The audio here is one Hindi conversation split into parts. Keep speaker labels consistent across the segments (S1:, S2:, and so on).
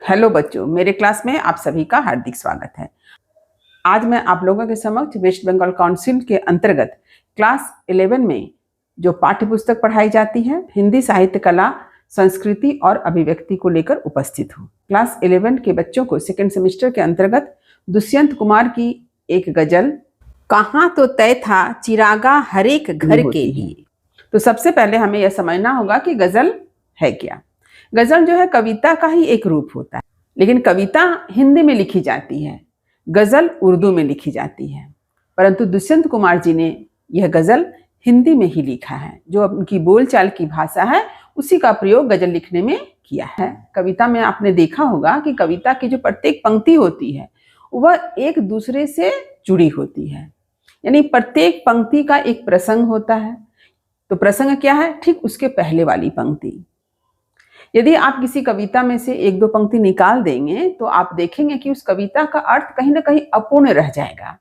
S1: हेलो बच्चों, मेरे क्लास में आप सभी का हार्दिक स्वागत है। आज मैं आप लोगों के समक्ष वेस्ट बंगाल काउंसिल के अंतर्गत क्लास 11 में जो पाठ्य पुस्तक पढ़ाई जाती है हिंदी साहित्य कला संस्कृति और अभिव्यक्ति को लेकर उपस्थित हूँ। क्लास 11 के बच्चों को सेकेंड सेमेस्टर के अंतर्गत दुष्यंत कुमार की एक गजल कहाँ तो तय था चिरागा हर एक घर के लिए। तो सबसे पहले हमें यह समझना होगा कि गजल है क्या। गजल जो है कविता का ही एक रूप होता है, लेकिन कविता हिंदी में लिखी जाती है, गजल उर्दू में लिखी जाती है। परंतु दुष्यंत कुमार जी ने यह गजल हिंदी में ही लिखा है। जो उनकी बोलचाल की भाषा है उसी का प्रयोग गजल लिखने में किया है। कविता में आपने देखा होगा कि कविता की जो प्रत्येक पंक्ति होती है वह एक दूसरे से जुड़ी होती है, यानी प्रत्येक पंक्ति का एक प्रसंग होता है। तो प्रसंग क्या है? ठीक उसके पहले वाली पंक्ति। यदि आप किसी कविता में से एक दो पंक्ति निकाल देंगे तो आप देखेंगे कि उस कविता का अर्थ कहीं ना कहीं अपूर्ण रह जाएगा।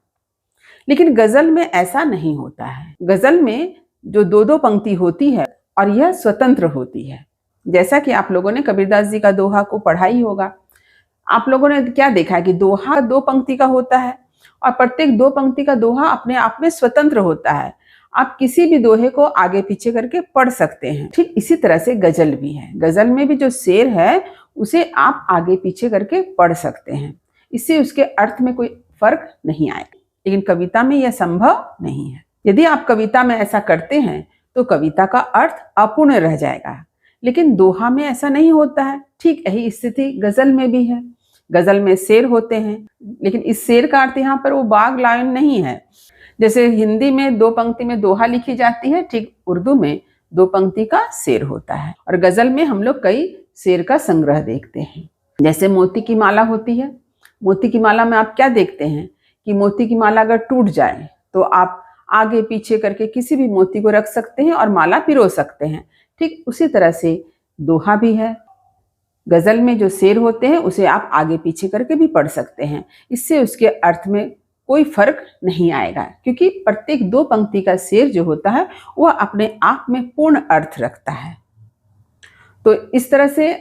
S1: लेकिन गजल में ऐसा नहीं होता है। गजल में जो दो दो पंक्ति होती है और यह स्वतंत्र होती है। जैसा कि आप लोगों ने कबीरदास जी का दोहा को पढ़ा ही होगा। आप लोगों ने क्या देखा कि दोहा दो पंक्ति का होता है और प्रत्येक दो पंक्ति का दोहा अपने आप में स्वतंत्र होता है। आप किसी भी दोहे को आगे पीछे करके पढ़ सकते हैं। ठीक इसी तरह से गजल भी है। गजल में भी जो शेर है उसे आप आगे पीछे करके पढ़ सकते हैं, इससे उसके अर्थ में कोई फर्क नहीं आएगा। लेकिन कविता में यह संभव नहीं है। यदि आप कविता में ऐसा करते हैं तो कविता का अर्थ अपूर्ण रह जाएगा, लेकिन दोहा में ऐसा नहीं होता है। ठीक यही स्थिति गजल में भी है। गजल में शेर होते हैं, लेकिन इस शेर का अर्थ यहाँ पर वो बाग लाइन नहीं है। जैसे हिंदी में दो पंक्ति में दोहा लिखी जाती है, ठीक उर्दू में दो पंक्ति का शेर होता है। और गजल में हम लोग कई शेर का संग्रह देखते हैं। जैसे मोती की माला होती है। मोती की माला में आप क्या देखते हैं कि मोती की माला अगर टूट जाए तो आप आगे पीछे करके किसी भी मोती को रख सकते हैं और माला पिरो सकते हैं। ठीक उसी तरह से दोहा भी है। गजल में जो शेर होते हैं उसे आप आगे पीछे करके भी पढ़ सकते हैं, इससे उसके अर्थ में कोई फर्क नहीं आएगा, क्योंकि प्रत्येक दो पंक्ति का शेर जो होता है वह अपने आप में पूर्ण अर्थ रखता है। तो इस तरह से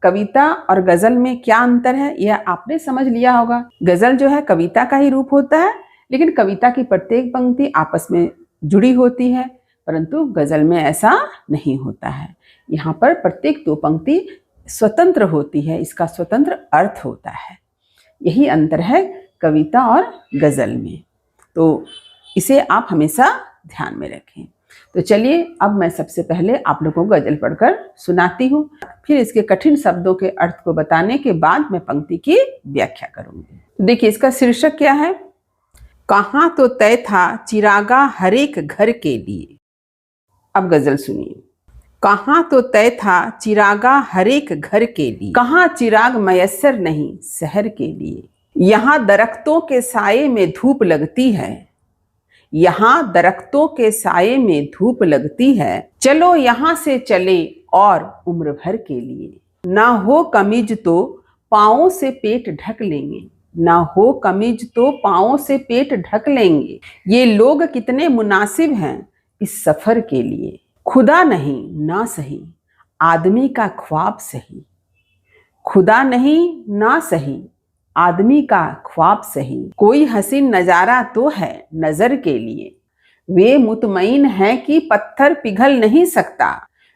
S1: कविता और गजल में क्या अंतर है यह आपने समझ लिया होगा। गजल जो है कविता का ही रूप होता है, लेकिन कविता की प्रत्येक पंक्ति आपस में जुड़ी होती है, परंतु गजल में ऐसा नहीं होता है। यहाँ पर प्रत्येक दो पंक्ति स्वतंत्र होती है, इसका स्वतंत्र अर्थ होता है। यही अंतर है कविता और गजल में। तो इसे आप हमेशा ध्यान में रखें। तो चलिए अब मैं सबसे पहले आप लोगों को गजल पढ़कर सुनाती हूँ, फिर इसके कठिन शब्दों के अर्थ को बताने के बाद मैं पंक्ति की व्याख्या करूंगी। तो देखिए इसका शीर्षक क्या है? कहाँ तो तय था चिरागा हर एक घर के लिए। अब गजल सुनिए। कहाँ तो तय था चिरागा हर एक घर के लिए, कहाँ चिराग मयस्सर नहीं शहर के लिए। यहाँ दरख्तों के साये में धूप लगती है, यहाँ दरख्तों के साये में धूप लगती है। चलो यहाँ से चले और उम्र भर के लिए। ना हो कमीज तो पाँवों से पेट ढक लेंगे, ना हो कमीज तो पाँवों से पेट ढक लेंगे। ये लोग कितने मुनासिब हैं इस सफर के लिए। खुदा नहीं ना सही आदमी का ख्वाब सही, खुदा नहीं ना सही आदमी का ख्वाब सही। कोई हसीन नजारा तो है नजर के लिए। वे मुतमईन है कि पत्थर पिघल नहीं सकता,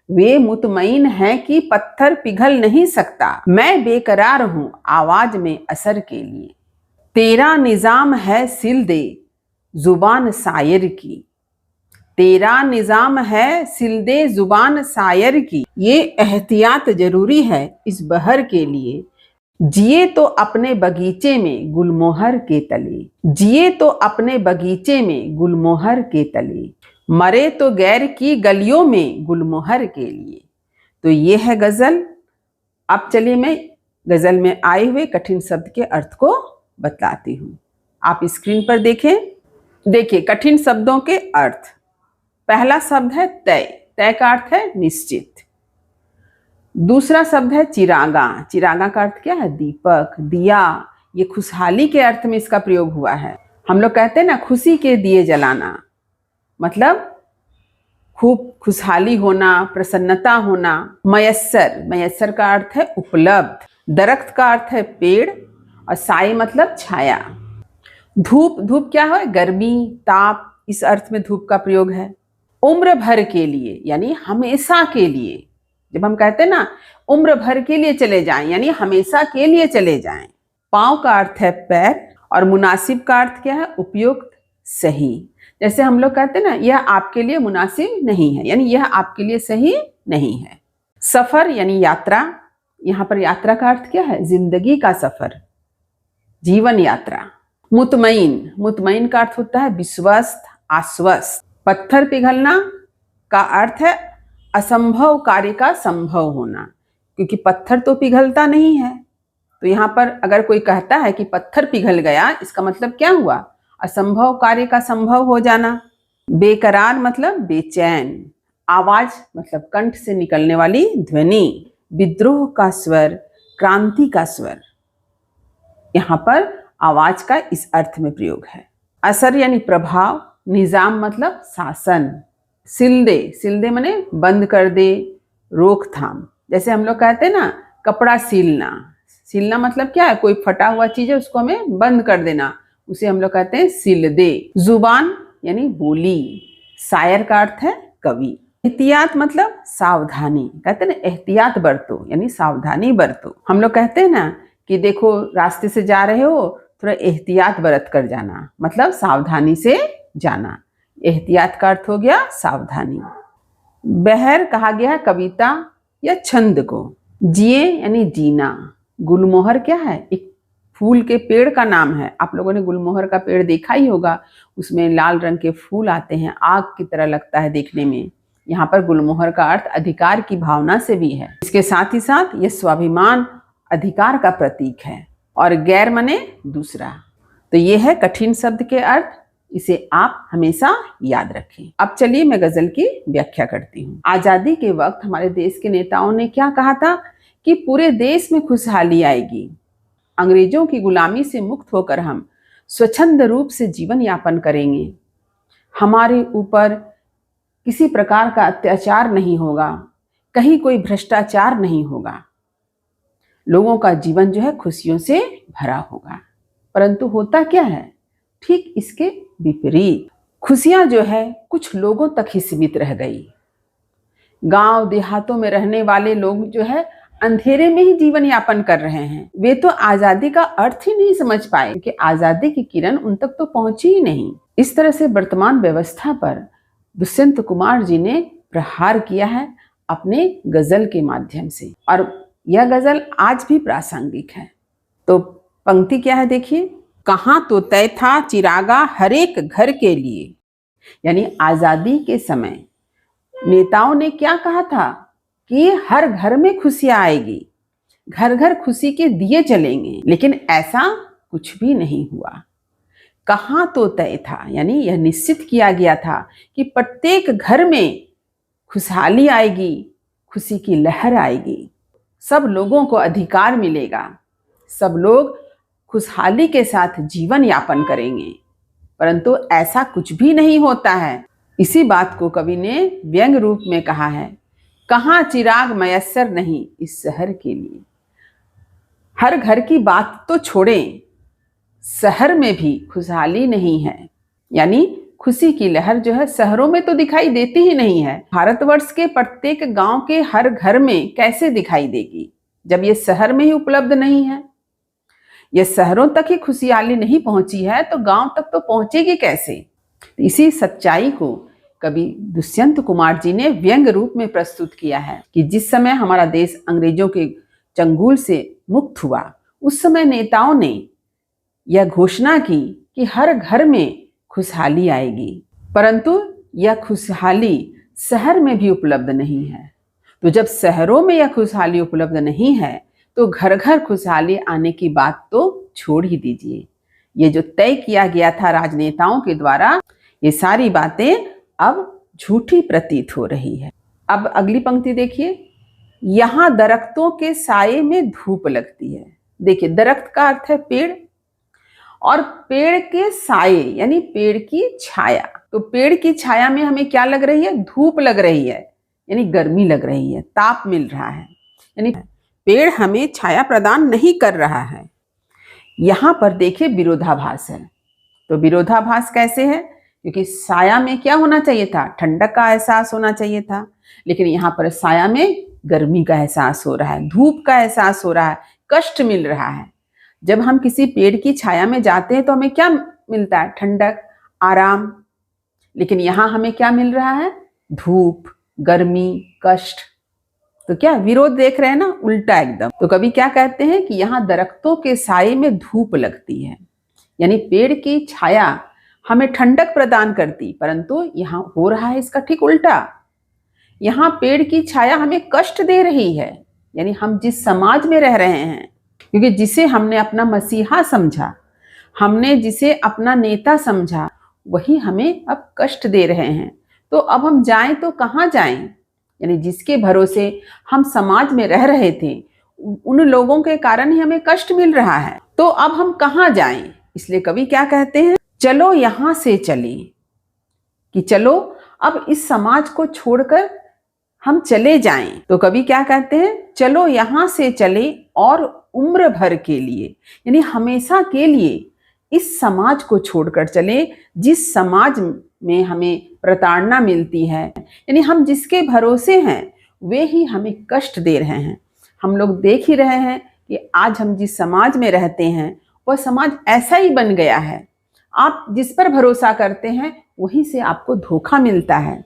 S1: वे मुतमईन है कि पत्थर पिघल नहीं सकता। मैं बेकरार हूं आवाज में असर के लिए। तेरा निजाम है सिल दे जुबान शायर की, तेरा निजाम है सिल दे जुबान शायर की। ये एहतियात जरूरी है इस बहर के लिए। जिए तो अपने बगीचे में गुलमोहर के तले, जिए तो अपने बगीचे में गुलमोहर के तले। मरे तो गैर की गलियों में गुलमोहर के लिए। तो ये है गजल। अब चलिए मैं गजल में आए हुए कठिन शब्द के अर्थ को बतलाती हूँ। आप स्क्रीन पर देखें। देखिए कठिन शब्दों के अर्थ। पहला शब्द है तय। तय का अर्थ है निश्चित। दूसरा शब्द है चिरागा। चिरागा का अर्थ क्या है? दीपक, दिया। ये खुशहाली के अर्थ में इसका प्रयोग हुआ है। हम लोग कहते हैं ना खुशी के दिए जलाना, मतलब खूब खुशहाली होना, प्रसन्नता होना। मयस्सर, मयस्सर का अर्थ है उपलब्ध। दरख्त का अर्थ है पेड़ और साए मतलब छाया। धूप, धूप क्या है? गर्मी, ताप, इस अर्थ में धूप का प्रयोग है। उम्र भर के लिए यानी हमेशा के लिए, जब हम कहते हैं ना उम्र भर के लिए चले जाएं यानी हमेशा के लिए चले जाएं। पांव का अर्थ है पैर और मुनासिब का अर्थ क्या है? उपयुक्त, सही। जैसे हम लोग कहते हैं ना यह आपके लिए मुनासिब नहीं है यानी यह आपके लिए सही नहीं है। सफर यानी यात्रा, यहाँ पर यात्रा का अर्थ क्या है? जिंदगी का सफर, जीवन यात्रा। मुतमईन, मुतमईन का अर्थ होता है विश्वस्त, आश्वस्त। पत्थर पिघलना का अर्थ है असंभव कार्य का संभव होना, क्योंकि पत्थर तो पिघलता नहीं है। तो यहाँ पर अगर कोई कहता है कि पत्थर पिघल गया, इसका मतलब क्या हुआ? असंभव कार्य का संभव हो जाना। बेकरार मतलब बेचैन। आवाज मतलब कंठ से निकलने वाली ध्वनि। विद्रोह का स्वर, क्रांति का स्वर। यहाँ पर आवाज का इस अर्थ में प्रयोग है। असर यानी प्रभाव। निजाम मतलब शासन। सिल दे, सिल दे माने बंद कर दे, रोकथाम। जैसे हम लोग कहते हैं ना कपड़ा सिलना, सिलना मतलब क्या है? कोई फटा हुआ चीज है उसको हमें बंद कर देना, उसे हम लोग कहते हैं सिल दे। जुबान यानी बोली। शायर का अर्थ है कवि। एहतियात मतलब सावधानी, कहते हैं ना एहतियात बरतो यानी सावधानी बरतो। हम लोग कहते हैं ना कि देखो रास्ते से जा रहे हो, थोड़ा एहतियात बरत कर जाना, मतलब सावधानी से जाना। एहतियात का अर्थ हो गया सावधानी। बहर कहा गया है कविता या छंद को। जिए यानी जीना। गुलमोहर क्या है? एक फूल के पेड़ का नाम है। आप लोगों ने गुलमोहर का पेड़ देखा ही होगा, उसमें लाल रंग के फूल आते हैं, आग की तरह लगता है देखने में। यहाँ पर गुलमोहर का अर्थ अधिकार की भावना से भी है। इसके साथ ही साथ ये स्वाभिमान, अधिकार का प्रतीक है। और गैर मने दूसरा। तो ये है कठिन शब्द के अर्थ, इसे आप हमेशा याद रखें। अब चलिए मैं गजल की व्याख्या करती हूँ। आजादी के वक्त हमारे देश के नेताओं ने क्या कहा था कि पूरे देश में खुशहाली आएगी, अंग्रेजों की गुलामी से मुक्त होकर हम स्वच्छंद रूप से जीवन यापन करेंगे, हमारे ऊपर किसी प्रकार का अत्याचार नहीं होगा, कहीं कोई भ्रष्टाचार नहीं होगा, लोगों का जीवन जो है खुशियों से भरा होगा। परंतु होता क्या है? ठीक इसके विपरीत। खुशियां जो है कुछ लोगों तक ही सीमित रह गई। गांव देहातों में रहने वाले लोग जो है अंधेरे में ही जीवन यापन कर रहे हैं। वे तो आजादी का अर्थ ही नहीं समझ पाए, क्योंकि आजादी की किरण उन तक तो पहुंची ही नहीं। इस तरह से वर्तमान व्यवस्था पर दुष्यंत कुमार जी ने प्रहार किया है अपने गजल के माध्यम से, और यह गजल आज भी प्रासंगिक है। तो पंक्ति क्या है देखिए। कहाँ तो तय था चिरागा हर एक घर के लिए, यानी आजादी के समय नेताओं ने क्या कहा था कि हर घर में खुशियां आएगी, घर घर खुशी के दिए जलेंगे, लेकिन ऐसा कुछ भी नहीं हुआ। कहाँ तो तय था यानी यह निश्चित किया गया था कि प्रत्येक घर में खुशहाली आएगी, खुशी की लहर आएगी, सब लोगों को अधिकार मिलेगा, सब लोग खुशहाली के साथ जीवन यापन करेंगे। परंतु ऐसा कुछ भी नहीं होता है। इसी बात को कवि ने व्यंग रूप में कहा है। कहाँ चिराग मयस्सर नहीं इस शहर के लिए। हर घर की बात तो छोड़ें, शहर में भी खुशहाली नहीं है, यानी खुशी की लहर जो है शहरों में तो दिखाई देती ही नहीं है। भारतवर्ष के प्रत्येक गांव के हर घर में कैसे दिखाई देगी जब ये शहर में ही उपलब्ध नहीं है। ये शहरों तक ही खुशहाली नहीं पहुंची है तो गांव तक तो पहुंचेगी कैसे। इसी सच्चाई को कवि दुष्यंत कुमार जी ने व्यंग रूप में प्रस्तुत किया है कि जिस समय हमारा देश अंग्रेजों के चंगुल से मुक्त हुआ, उस समय नेताओं ने यह घोषणा की कि हर घर में खुशहाली आएगी, परंतु यह खुशहाली शहर में भी उपलब्ध नहीं है। तो जब शहरों में यह खुशहाली उपलब्ध नहीं है तो घर घर खुशहाली आने की बात तो छोड़ ही दीजिए। ये जो तय किया गया था राजनेताओं के द्वारा, ये सारी बातें अब झूठी प्रतीत हो रही है। अब अगली पंक्ति देखिए। यहां दरख्तों के साये में धूप लगती है। देखिए दरख्त का अर्थ है पेड़, और पेड़ के साये यानी पेड़ की छाया। तो पेड़ की छाया में हमें क्या लग रही है? धूप लग रही है, यानी गर्मी लग रही है, ताप मिल रहा है। यानी पेड़ हमें छाया प्रदान नहीं कर रहा है। यहाँ पर देखिए विरोधाभास है। तो विरोधाभास कैसे है? क्योंकि साया में क्या होना चाहिए था? ठंडक का एहसास होना चाहिए था, लेकिन यहाँ पर साया में गर्मी का एहसास हो रहा है, धूप का एहसास हो रहा है, कष्ट मिल रहा है। जब हम किसी पेड़ की छाया में जाते हैं तो हमें क्या मिलता है? ठंडक, आराम। लेकिन यहाँ हमें क्या मिल रहा है? धूप, गर्मी, कष्ट। तो क्या विरोध देख रहे हैं ना, उल्टा एकदम। तो कभी क्या कहते हैं कि यहाँ दरख्तों के साये में धूप लगती है, यानी पेड़ की छाया हमें ठंडक प्रदान करती, परंतु यहाँ हो रहा है इसका ठीक उल्टा। यहाँ पेड़ की छाया हमें कष्ट दे रही है, यानी हम जिस समाज में रह रहे हैं, क्योंकि जिसे हमने अपना मसीहा समझा, हमने जिसे अपना नेता समझा, वही हमें अब कष्ट दे रहे हैं। तो अब हम जाएं तो कहाँ जाएं? यानी जिसके भरोसे हम समाज में रह रहे थे, उन लोगों के कारण ही हमें कष्ट मिल रहा है। तो अब हम कहाँ जाएं? इसलिए कवि क्या कहते हैं? चलो यहां से चले, कि चलो अब इस समाज को छोड़कर हम चले जाएं। तो कवि क्या कहते हैं? चलो यहां से चले और उम्र भर के लिए, यानी हमेशा के लिए इस समाज को छोड़कर चले जिस समाज में हमें प्रताड़ना मिलती है, यानी हम जिसके भरोसे हैं वे ही हमें कष्ट दे रहे हैं। हम लोग देख ही रहे हैं कि आज हम जिस समाज में रहते हैं वह समाज ऐसा ही बन गया है। आप जिस पर भरोसा करते हैं वहीं से आपको धोखा मिलता है,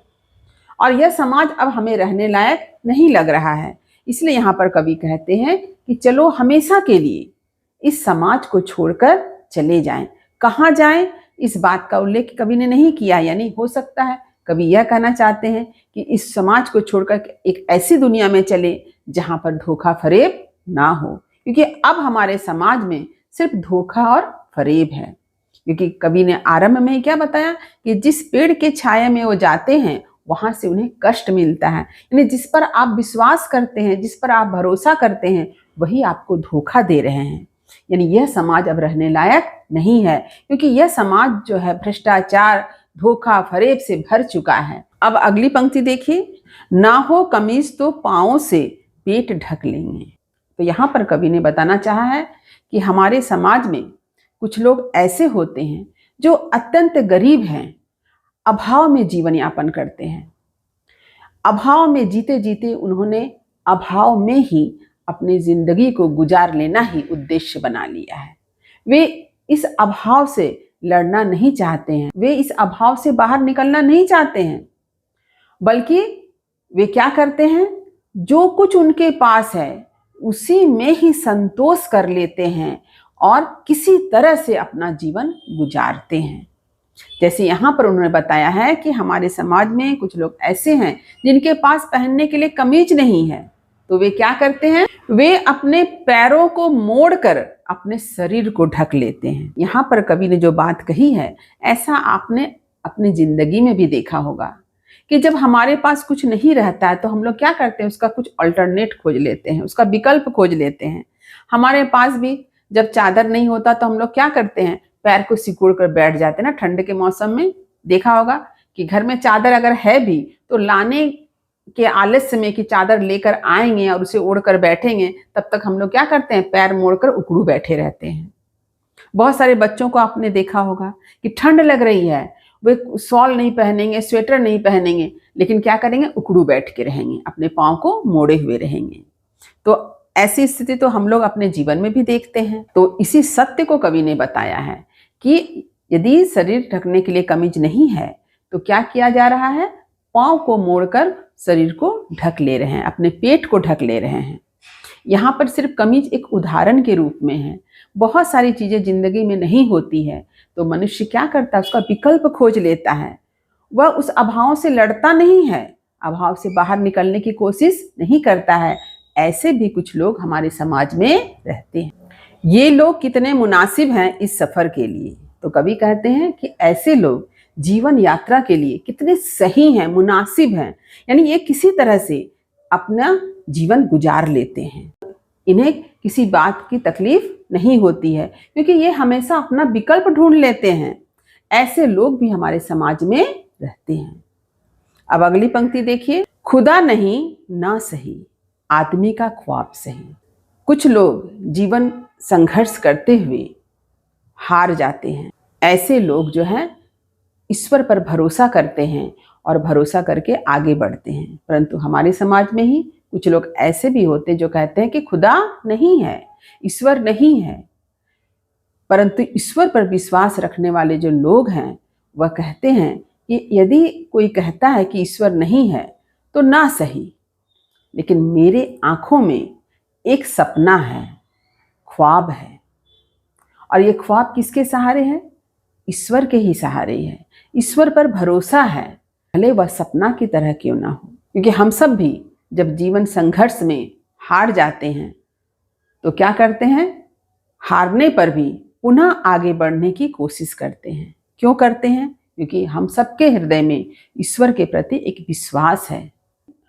S1: और यह समाज अब हमें रहने लायक नहीं लग रहा है। इसलिए यहाँ पर कवि कहते हैं कि चलो हमेशा के लिए इस समाज को छोड़कर चले जाएं। कहाँ जाएं? इस बात का उल्लेख कवि ने नहीं किया, यानी हो सकता है कवि यह कहना चाहते हैं कि इस समाज को छोड़कर एक ऐसी दुनिया में चले जहां पर धोखा फरेब ना हो, क्योंकि अब हमारे समाज में सिर्फ धोखा और फरेब है। क्योंकि कवि ने आरंभ में क्या बताया कि जिस पेड़ के छाया में वो जाते हैं वहां से उन्हें कष्ट मिलता है, यानी जिस पर आप विश्वास करते हैं, जिस पर आप भरोसा करते हैं, वही आपको धोखा दे रहे हैं। यानी यह समाज अब रहने लायक नहीं है, क्योंकि यह समाज जो है भ्रष्टाचार, धोखा, फरेब से भर चुका है। अब अगली पंक्ति देखिए, ना हो कमीज तो पांवों से पेट ढक लेंगे। तो यहाँ पर कवि ने बताना चाहा है कि हमारे समाज में कुछ लोग ऐसे होते हैं जो अत्यंत गरीब हैं, अभाव में जीवन यापन करते हैं। अभाव में जीते जीते उन्होंने अभाव में ही अपनी जिंदगी को गुजार लेना ही उद्देश्य बना लिया है। वे इस अभाव से लड़ना नहीं चाहते हैं, वे इस अभाव से बाहर निकलना नहीं चाहते हैं, बल्कि वे क्या करते हैं? जो कुछ उनके पास है उसी में ही संतोष कर लेते हैं और किसी तरह से अपना जीवन गुजारते हैं। जैसे यहाँ पर उन्होंने बताया है कि हमारे समाज में कुछ लोग ऐसे हैं जिनके पास पहनने के लिए कमीज नहीं है, तो वे क्या करते हैं? वे अपने पैरों को मोड़कर अपने शरीर को ढक लेते हैं। यहाँ पर कवि ने जो बात कही है, ऐसा आपने अपनी जिंदगी में भी देखा होगा कि जब हमारे पास कुछ नहीं रहता है तो हम लोग क्या करते हैं? उसका कुछ अल्टरनेट खोज लेते हैं, उसका विकल्प खोज लेते हैं। हमारे पास भी जब चादर नहीं होता तो हम लोग क्या करते हैं? पैर को सिकुड़ कर बैठ जाते हैं ना। ठंड के मौसम में देखा होगा कि घर में चादर अगर है भी तो लाने के आलस्य में कि चादर लेकर आएंगे और उसे ओढ़ कर बैठेंगे, तब तक हम लोग क्या करते हैं? पैर मोड़कर उकड़ू बैठे रहते हैं। बहुत सारे बच्चों को आपने देखा होगा कि ठंड लग रही है, वे शॉल नहीं पहनेंगे, स्वेटर नहीं पहनेंगे, लेकिन क्या करेंगे? उकड़ू बैठ के रहेंगे, अपने पाँव को मोड़े हुए रहेंगे। तो ऐसी स्थिति तो हम लोग अपने जीवन में भी देखते हैं। तो इसी सत्य को कवि ने बताया है कि यदि शरीर ढकने के लिए कमीज नहीं है तो क्या किया जा रहा है? पाँव को मोड़कर शरीर को ढक ले रहे हैं, अपने पेट को ढक ले रहे हैं। यहाँ पर सिर्फ कमीज एक उदाहरण के रूप में है। बहुत सारी चीजें जिंदगी में नहीं होती है तो मनुष्य क्या करता है? उसका विकल्प खोज लेता है। वह उस अभाव से लड़ता नहीं है, अभाव से बाहर निकलने की कोशिश नहीं करता है। ऐसे भी कुछ लोग हमारे समाज में रहते हैं। ये लोग कितने मुनासिब हैं इस सफर के लिए? तो कवि कहते हैं कि ऐसे लोग जीवन यात्रा के लिए कितने सही हैं, मुनासिब हैं, यानी ये किसी तरह से अपना जीवन गुजार लेते हैं। इन्हें किसी बात की तकलीफ नहीं होती है, क्योंकि ये हमेशा अपना विकल्प ढूंढ लेते हैं। ऐसे लोग भी हमारे समाज में रहते हैं। अब अगली पंक्ति देखिए, खुदा नहीं ना सही, आदमी का ख्वाब सही। कुछ लोग जीवन संघर्ष करते हुए हार जाते हैं। ऐसे लोग जो हैं ईश्वर पर भरोसा करते हैं और भरोसा करके आगे बढ़ते हैं। परंतु हमारे समाज में ही कुछ लोग ऐसे भी होते हैं जो कहते हैं कि खुदा नहीं है, ईश्वर नहीं है। परंतु ईश्वर पर विश्वास रखने वाले जो लोग हैं वह कहते हैं कि यदि कोई कहता है कि ईश्वर नहीं है तो ना सही, लेकिन मेरे आंखों में एक सपना है, ख्वाब है। और ये ख्वाब किसके सहारे है? ईश्वर के ही सहारे है। ईश्वर पर भरोसा है, भले वह सपना की तरह क्यों ना हो। क्योंकि हम सब भी जब जीवन संघर्ष में हार जाते हैं तो क्या करते हैं? हारने पर भी पुनः आगे बढ़ने की कोशिश करते हैं। क्यों करते हैं? क्योंकि हम सबके हृदय में ईश्वर के प्रति एक विश्वास है।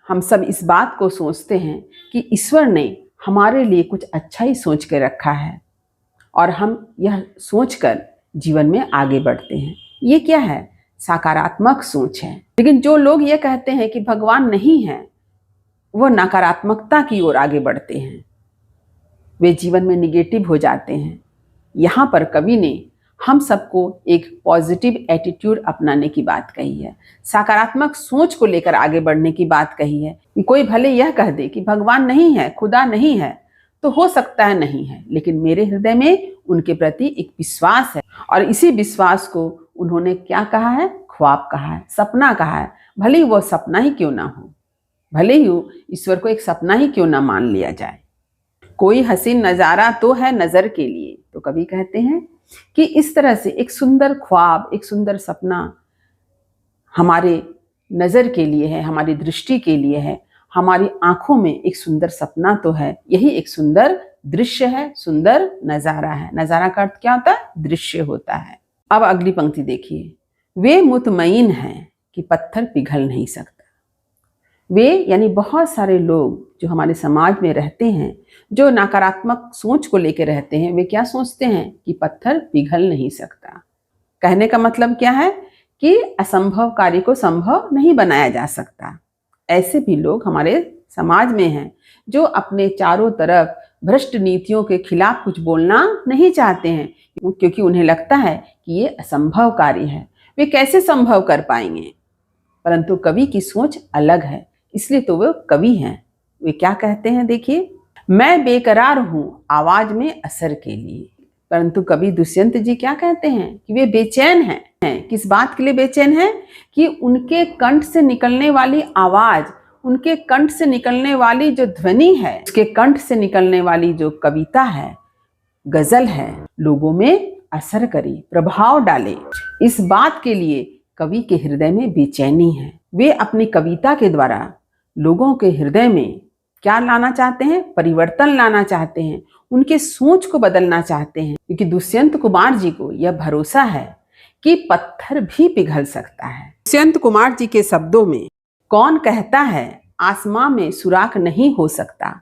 S1: हम सब इस बात को सोचते हैं कि ईश्वर ने हमारे लिए कुछ अच्छा ही सोच के रखा है और हम यह सोचकर जीवन में आगे बढ़ते हैं। ये क्या है? सकारात्मक सोच है। लेकिन जो लोग ये कहते हैं कि भगवान नहीं है, वो नकारात्मकता की ओर आगे बढ़ते हैं। वे जीवन में निगेटिव हो जाते हैं। यहाँ पर कवि ने हम सबको एक पॉजिटिव एटीट्यूड अपनाने की बात कही है, सकारात्मक सोच को लेकर आगे बढ़ने की बात कही है। कोई भले यह कह दे कि भगवान नहीं है, खुदा नहीं है, तो हो सकता है नहीं है, लेकिन मेरे हृदय में उनके प्रति एक विश्वास है और इसी विश्वास को उन्होंने क्या कहा है? ख्वाब कहा है, सपना कहा है। भले ही वो सपना ही क्यों ना हो, भले ही ईश्वर को एक सपना ही क्यों ना मान लिया जाए। कोई हसीन नज़ारा तो है नज़र के लिए, तो कवि कहते हैं कि इस तरह से एक सुंदर ख्वाब, एक सुंदर सपना हमारे नज़र के लिए है, हमारी दृष्टि के लिए है। हमारी आंखों में एक सुंदर सपना तो है, यही एक सुंदर दृश्य है, सुंदर नज़ारा है। नज़ारा का अर्थ क्या होता है? दृश्य होता है। अब अगली पंक्ति देखिए, वे मुतमईन हैं कि पत्थर पिघल नहीं सकता। वे यानी बहुत सारे लोग जो हमारे समाज में रहते हैं, जो नकारात्मक सोच को लेकर रहते हैं, वे क्या सोचते हैं कि पत्थर पिघल नहीं सकता। कहने का मतलब क्या है कि असंभव कार्य को संभव नहीं बनाया जा सकता। ऐसे भी लोग हमारे समाज में हैं जो अपने चारों तरफ भ्रष्ट नीतियों के खिलाफ कुछ बोलना नहीं चाहते हैं, क्योंकि उन्हें लगता है कि ये असंभव कार्य है, वे कैसे संभव कर पाएंगे। परंतु कवि की सोच अलग है, इसलिए तो वो कवि हैं। वे क्या कहते हैं? देखिए, मैं बेकरार हूं आवाज में असर के लिए। परंतु कवि दुष्यंत जी क्या कहते हैं कि वे बेचैन हैं। किस बात के लिए बेचैन हैं? कि उनके कंठ से निकलने वाली आवाज, उनके कंठ से निकलने वाली जो ध्वनि है, उसके कंठ से निकलने वाली जो कविता है, गजल है, लोगों में असर करे, प्रभाव डाले। इस बात के लिए कवि के हृदय में बेचैनी है। वे अपनी कविता के द्वारा लोगों के हृदय में क्या लाना चाहते हैं? परिवर्तन लाना चाहते हैं, उनके सोच को बदलना चाहते हैं। क्योंकि दुष्यंत कुमार जी को यह भरोसा है कि पत्थर भी पिघल सकता है। दुष्यंत कुमार जी के शब्दों में, कौन कहता है आसमां में सुराख नहीं हो सकता?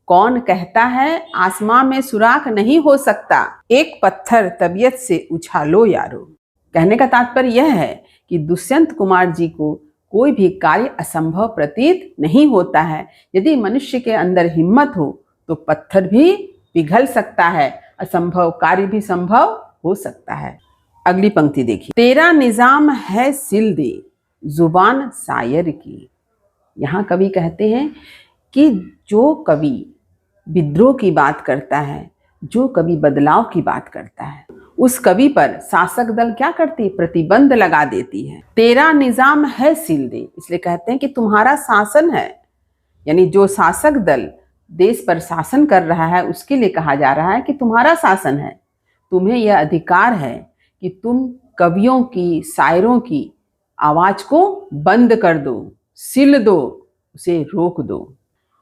S1: कौन कहता है आसमां में सुराख नहीं हो सकता? एक पत्थर तबीयत से उछालो यारो। कहने का तात्पर्य यह है कि दुष्यंत कुमार जी को कोई भी कार्य असंभव प्रतीत नहीं होता है। यदि मनुष्य के अंदर हिम्मत हो तो पत्थर भी पिघल सकता है, असंभव कार्य भी संभव हो सकता है। अगली पंक्ति देखिए, तेरा निजाम है सिल दे जुबान शायर की। यहाँ कवि कहते हैं कि जो कवि विद्रोह की बात करता है, जो कवि बदलाव की बात करता है, उस कवि पर शासक दल क्या करती है? प्रतिबंध लगा देती है। तेरा निजाम है सिल दे, इसलिए कहते हैं कि तुम्हारा शासन है। यानी जो शासक दल देश पर शासन कर रहा है, उसके लिए कहा जा रहा है कि तुम्हारा शासन है, तुम्हें यह अधिकार है कि तुम कवियों की, शायरों की आवाज को बंद कर दो, सिल दो, उसे रोक दो।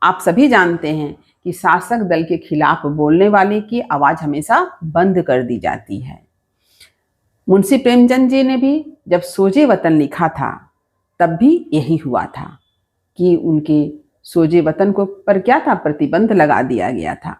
S1: आप सभी जानते हैं कि शासक दल के खिलाफ बोलने वाले की आवाज हमेशा बंद कर दी जाती है। मुंशी प्रेमचंद जी ने भी जब सोजे वतन लिखा था, तब भी यही हुआ था कि उनके सोजे वतन को पर क्या था? प्रतिबंध लगा दिया गया था।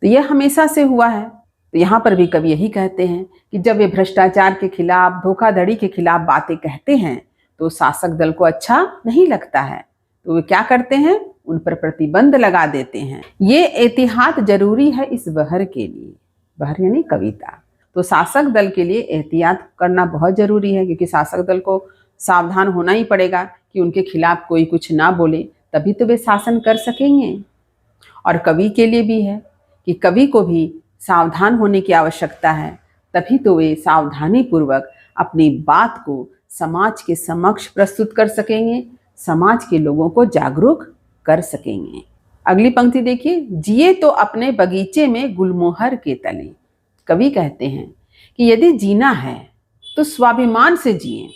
S1: तो यह हमेशा से हुआ है। तो यहाँ पर भी कवि यही कहते हैं कि जब वे भ्रष्टाचार के खिलाफ, धोखाधड़ी के खिलाफ बातें कहते हैं तो शासक दल को अच्छा नहीं लगता है। तो वे क्या करते हैं? उन पर प्रतिबंध लगा देते हैं। ये एहतियात जरूरी है इस बहर के लिए, बहर यानी कविता। तो शासक दल के लिए एहतियात करना बहुत जरूरी है, क्योंकि शासक दल को सावधान होना ही पड़ेगा कि उनके खिलाफ कोई कुछ ना बोले, तभी तो वे शासन कर सकेंगे। और कवि के लिए भी है कि कवि को भी सावधान होने की आवश्यकता है, तभी तो वे सावधानी पूर्वक अपनी बात को समाज के समक्ष प्रस्तुत कर सकेंगे, समाज के लोगों को जागरूक कर सकेंगे। अगली पंक्ति देखिए, जिए तो अपने बगीचे में गुलमोहर के तले। कवि कहते हैं कि यदि जीना है तो स्वाभिमान से जिए।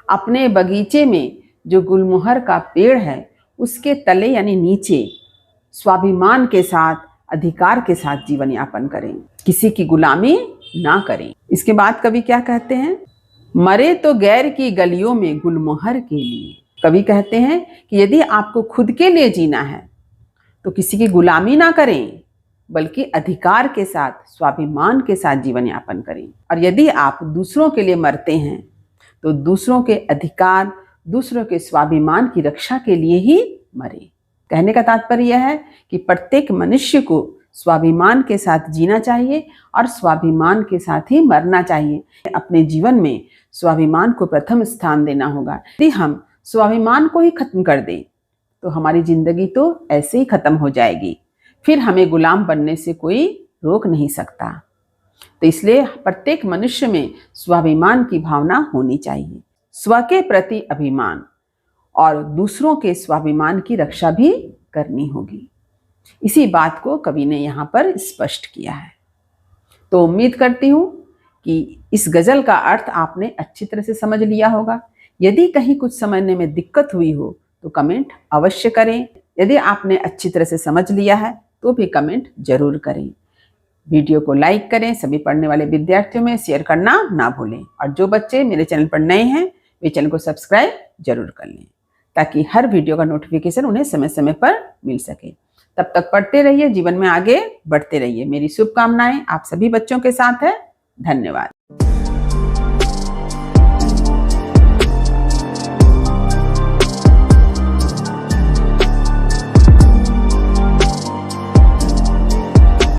S1: अपने बगीचे में जो गुलमोहर का पेड़ है उसके तले यानी नीचे स्वाभिमान के साथ, अधिकार के साथ जीवन यापन करें, किसी की गुलामी ना करें। इसके बाद कवि क्या कहते हैं, मरे तो गैर की गलियों में गुलमोहर के लिए। कवि कहते हैं कि यदि आपको खुद के लिए जीना है तो किसी की गुलामी ना करें, बल्कि अधिकार के साथ, स्वाभिमान के साथ जीवन यापन करें। और यदि आप दूसरों के लिए मरते हैं तो दूसरों के अधिकार, दूसरों के स्वाभिमान की रक्षा के लिए ही मरे। कहने का तात्पर्य यह है कि प्रत्येक मनुष्य को स्वाभिमान के साथ जीना चाहिए और स्वाभिमान के साथ ही मरना चाहिए। अपने जीवन में स्वाभिमान को प्रथम स्थान देना होगा। यदि हम स्वाभिमान को ही खत्म कर दें तो हमारी जिंदगी तो ऐसे ही खत्म हो जाएगी, फिर हमें गुलाम बनने से कोई रोक नहीं सकता। तो इसलिए प्रत्येक मनुष्य में स्वाभिमान की भावना होनी चाहिए, स्व के प्रति अभिमान और दूसरों के स्वाभिमान की रक्षा भी करनी होगी। इसी बात को कवि ने यहाँ पर स्पष्ट किया है। तो उम्मीद करती हूँ कि इस गजल का अर्थ आपने अच्छी तरह से समझ लिया होगा। यदि कहीं कुछ समझने में दिक्कत हुई हो तो कमेंट अवश्य करें। यदि आपने अच्छी तरह से समझ लिया है तो भी कमेंट जरूर करें। वीडियो को लाइक करें, सभी पढ़ने वाले विद्यार्थियों में शेयर करना ना भूलें। और जो बच्चे मेरे चैनल पर नए हैं वे चैनल को सब्सक्राइब जरूर कर लें, ताकि हर वीडियो का नोटिफिकेशन उन्हें समय समय पर मिल सके। तब तक पढ़ते रहिए, जीवन में आगे बढ़ते रहिए। मेरी शुभकामनाएं आप सभी बच्चों के साथ है। धन्यवाद।